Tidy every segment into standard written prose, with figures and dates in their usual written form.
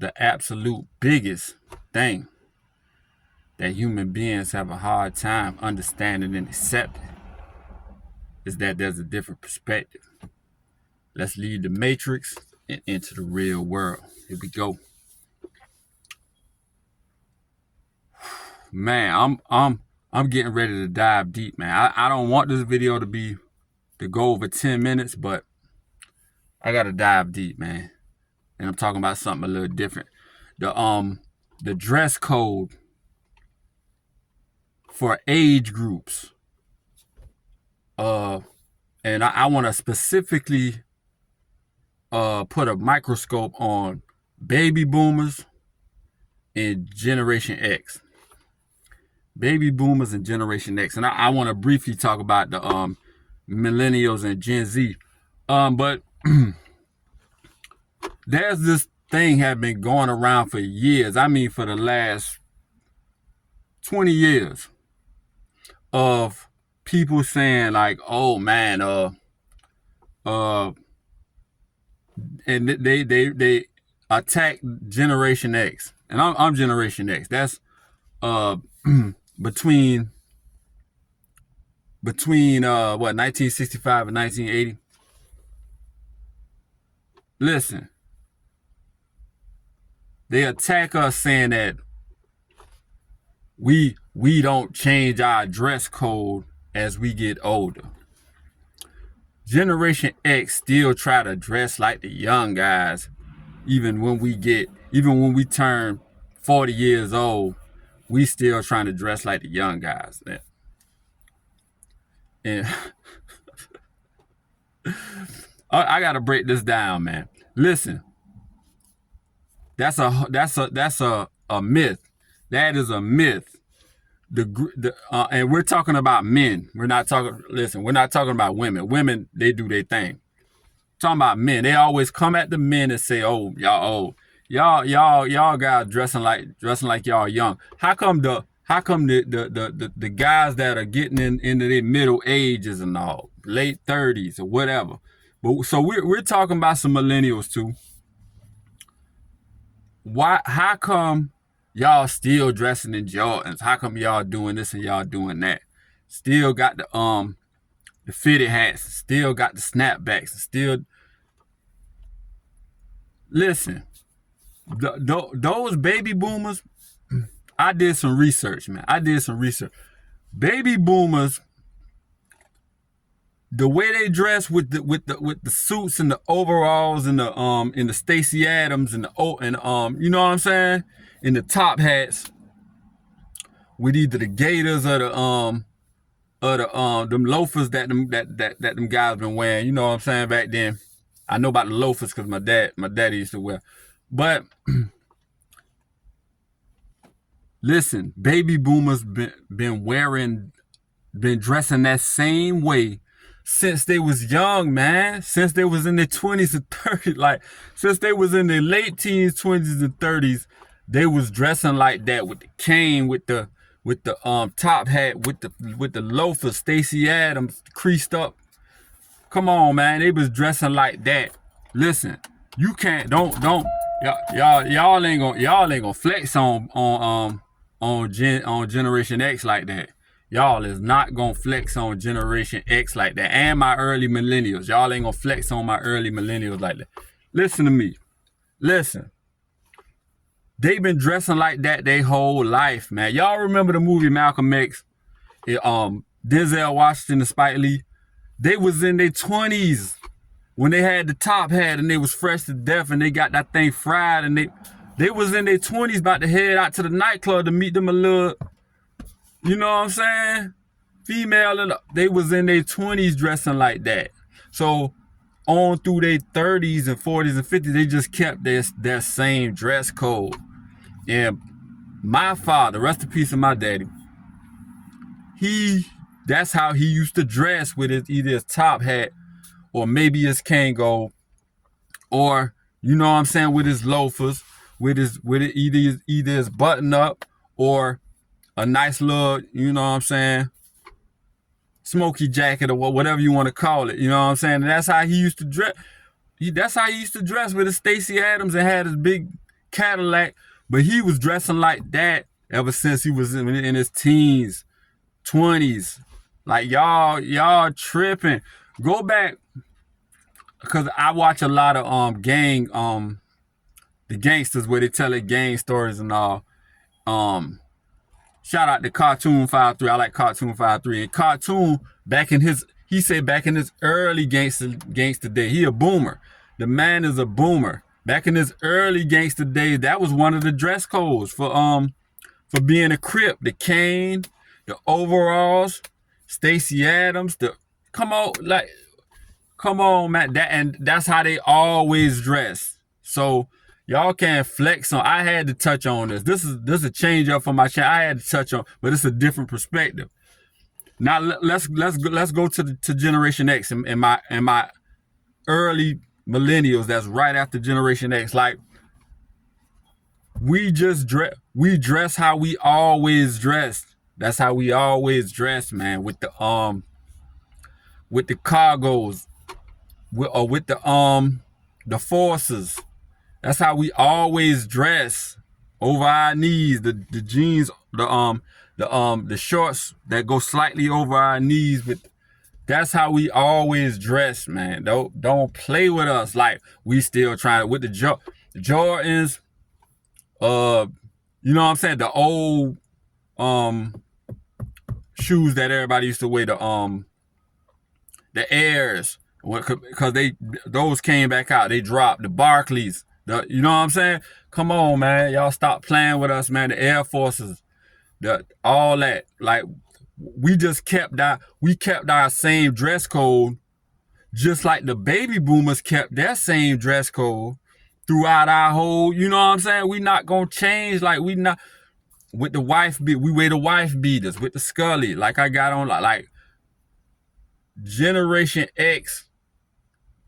the absolute biggest thing that human beings have a hard time understanding and accepting is that there's a different perspective. Let's leave the matrix and into the real world. Here we go. Man, I'm getting ready to dive deep, man. I don't want this video to go over 10 minutes, but I gotta dive deep, man. And I'm talking about something a little different. The dress code for age groups. And I want to specifically put a microscope on baby boomers and Generation X. Baby boomers and Generation X. And I want to briefly talk about the millennials and Gen Z. But there's this thing have been going around for years. I mean, for the last 20 years of people saying like, oh man, and they attack Generation X. And I'm Generation X. That's between what, 1965 and 1980. Listen, they attack us saying that we don't change our dress code as we get older. Generation X still try to dress like the young guys, even when we turn 40 years old, we still trying to dress like the young guys. And I gotta break this down, man. Listen, that's a myth. That is a myth. And we're talking about men. We're not talking about women. Women, they do their thing. Talking about men. They always come at the men and say, "Oh, y'all guys dressing like y'all young." How come the guys that are getting into their middle ages and all, late 30s or whatever? But so we're talking about some millennials too. How come y'all still dressing in Jordans? How come y'all doing this and y'all doing that? Still got the fitted hats, still got the snapbacks, still. Listen, those baby boomers, I did some research, man. Baby boomers, the way they dress with the suits and the overalls and the Stacey Adams and you know what I'm saying, and the top hats with either the Gators or them loafers that them guys been wearing. You know what I'm saying, back then. I know about the loafers because my daddy used to wear. But listen, baby boomers been dressing that same way since they was young, man. Since they was in their 20s and 30s, like since they was in their late teens, 20s and 30s, they was dressing like that with the cane, with the top hat, with the loafers, Stacey Adams creased up. Come on, man. They was dressing like that. Listen, you can't y'all ain't gonna flex on Generation X like that. Y'all is not gonna flex on Generation X like that. And my early millennials. Y'all ain't gonna flex on my early millennials like that. Listen to me. Listen. They been dressing like that their whole life, man. Y'all remember the movie Malcolm X? Denzel Washington and Spike Lee? They was in their 20s when they had the top hat and they was fresh to death and they got that thing fried, and they was in their 20s about to head out to the nightclub to meet them a little, you know what I'm saying, female, and they was in their 20s dressing like that. So on through their 30s and 40s and 50s, they just kept their same dress code. And my father, rest in peace of my daddy, that's how he used to dress, with either his top hat or maybe his Kango, or you know what I'm saying, with his loafers, either his button up or a nice little, you know what I'm saying, smoky jacket or whatever you want to call it. You know what I'm saying? And that's how he used to dress. That's how he used to dress, with his Stacey Adams, and had his big Cadillac, but he was dressing like that ever since he was in his teens, 20s. Like y'all tripping. Go back, because I watch a lot of gang the gangsters where they tell their gang stories and all. Shout out to Cartoon 53. I like Cartoon 53. And Cartoon, he said back in his early gangster day, he a boomer. The man is a boomer. Back in his early gangster days, that was one of the dress codes for being a Crip. The cane, the overalls, Stacey Adams, come on, man. That's how they always dress. So y'all can't flex on. I had to touch on this. This is a change up for my channel. I had to touch on, but it's a different perspective. Now let's go to Generation X and my early millennials. That's right after Generation X. Like, we dress how we always dressed. That's how we always dress, man. With the cargos, with the forces. That's how we always dress, over our knees. The jeans, the shorts that go slightly over our knees. That's how we always dress, man. Don't play with us. Like, we still trying with the Jordans. You know what I'm saying? The old shoes that everybody used to wear, the Airs, because those came back out. They dropped the Barclays. You know what I'm saying? Come on, man. Y'all stop playing with us, man. The Air Forces, all that. Like, we just kept our same dress code, just like the baby boomers kept their same dress code throughout our whole, you know what I'm saying? We not gonna change. Like, we not with the we wear the wife beaters with the Scully. Like, I got on like Generation X.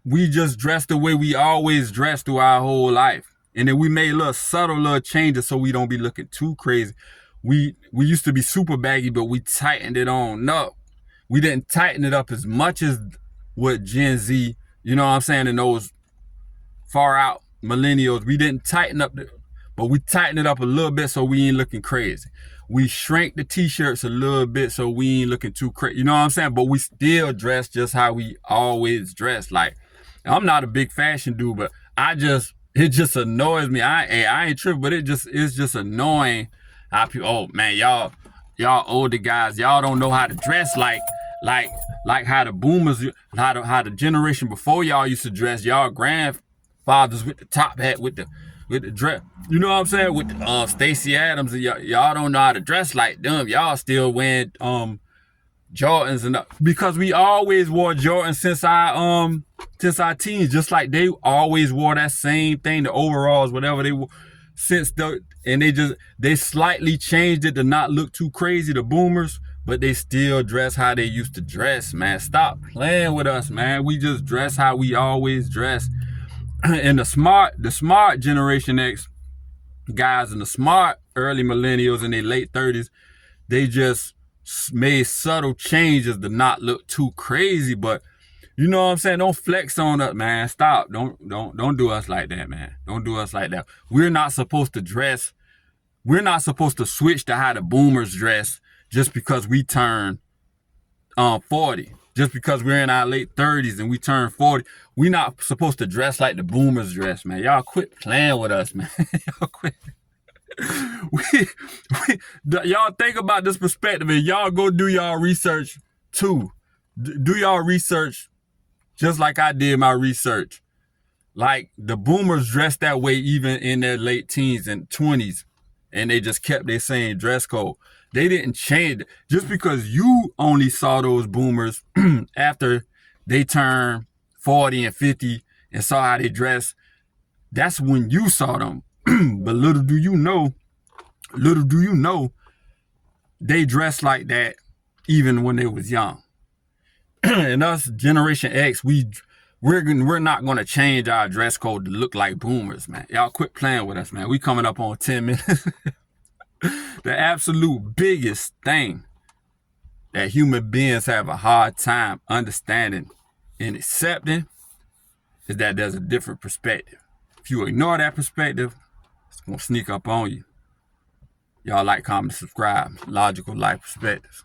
We just dress the way we always dress through our whole life. And then we made subtle little changes so we don't be looking too crazy. We used to be super baggy, but we tightened it on up. We didn't tighten it up as much as what Gen Z, you know what I'm saying, and those far out millennials. We didn't tighten up, but we tightened it up a little bit so we ain't looking crazy. We shrank the t-shirts a little bit so we ain't looking too crazy. You know what I'm saying? But we still dress just how we always dress. Like, I'm not a big fashion dude, but it just annoys me. I ain't tripping, but it's just annoying how people, oh man, y'all older guys, y'all don't know how to dress like how the boomers, how the generation before y'all used to dress. Y'all grandfathers with the top hat, with the dress. You know what I'm saying? With Stacey Adams, and y'all don't know how to dress like them. Y'all still wearing Jordans, and because we always wore Jordans since our teens, just like they always wore that same thing, the overalls, whatever they wore, and they slightly changed it to not look too crazy, the boomers, but they still dress how they used to dress, man. Stop playing with us, man. We just dress how we always dress. And the smart Generation X guys and the smart early millennials in their late 30s, they just made subtle changes to not look too crazy. But you know what I'm saying? Don't flex on us, man. Stop. Don't do us like that, man. Don't do us like that. We're not supposed to dress. We're not supposed to switch to how the boomers dress just because we turn 40. Just because we're in our late 30s and we turn 40. We're not supposed to dress like the boomers dress, man. Y'all quit playing with us, man. Y'all quit. Y'all think about this perspective, and y'all go do y'all research too. Do y'all research just like I did my research. Like, the boomers dressed that way even in their late teens and 20s, and they just kept their same dress code. They didn't change it. Just because you only saw those boomers after they turned 40 and 50 and saw how they dress, that's when you saw them. But little do you know, they dressed like that even when they was young. And us, Generation X, we're not going to change our dress code to look like boomers, man. Y'all quit playing with us, man. We coming up on 10 minutes. The absolute biggest thing that human beings have a hard time understanding and accepting is that there's a different perspective. If you ignore that perspective, It's gonna sneak up on you. Y'all like, comment, subscribe. Logical Life Perspectives.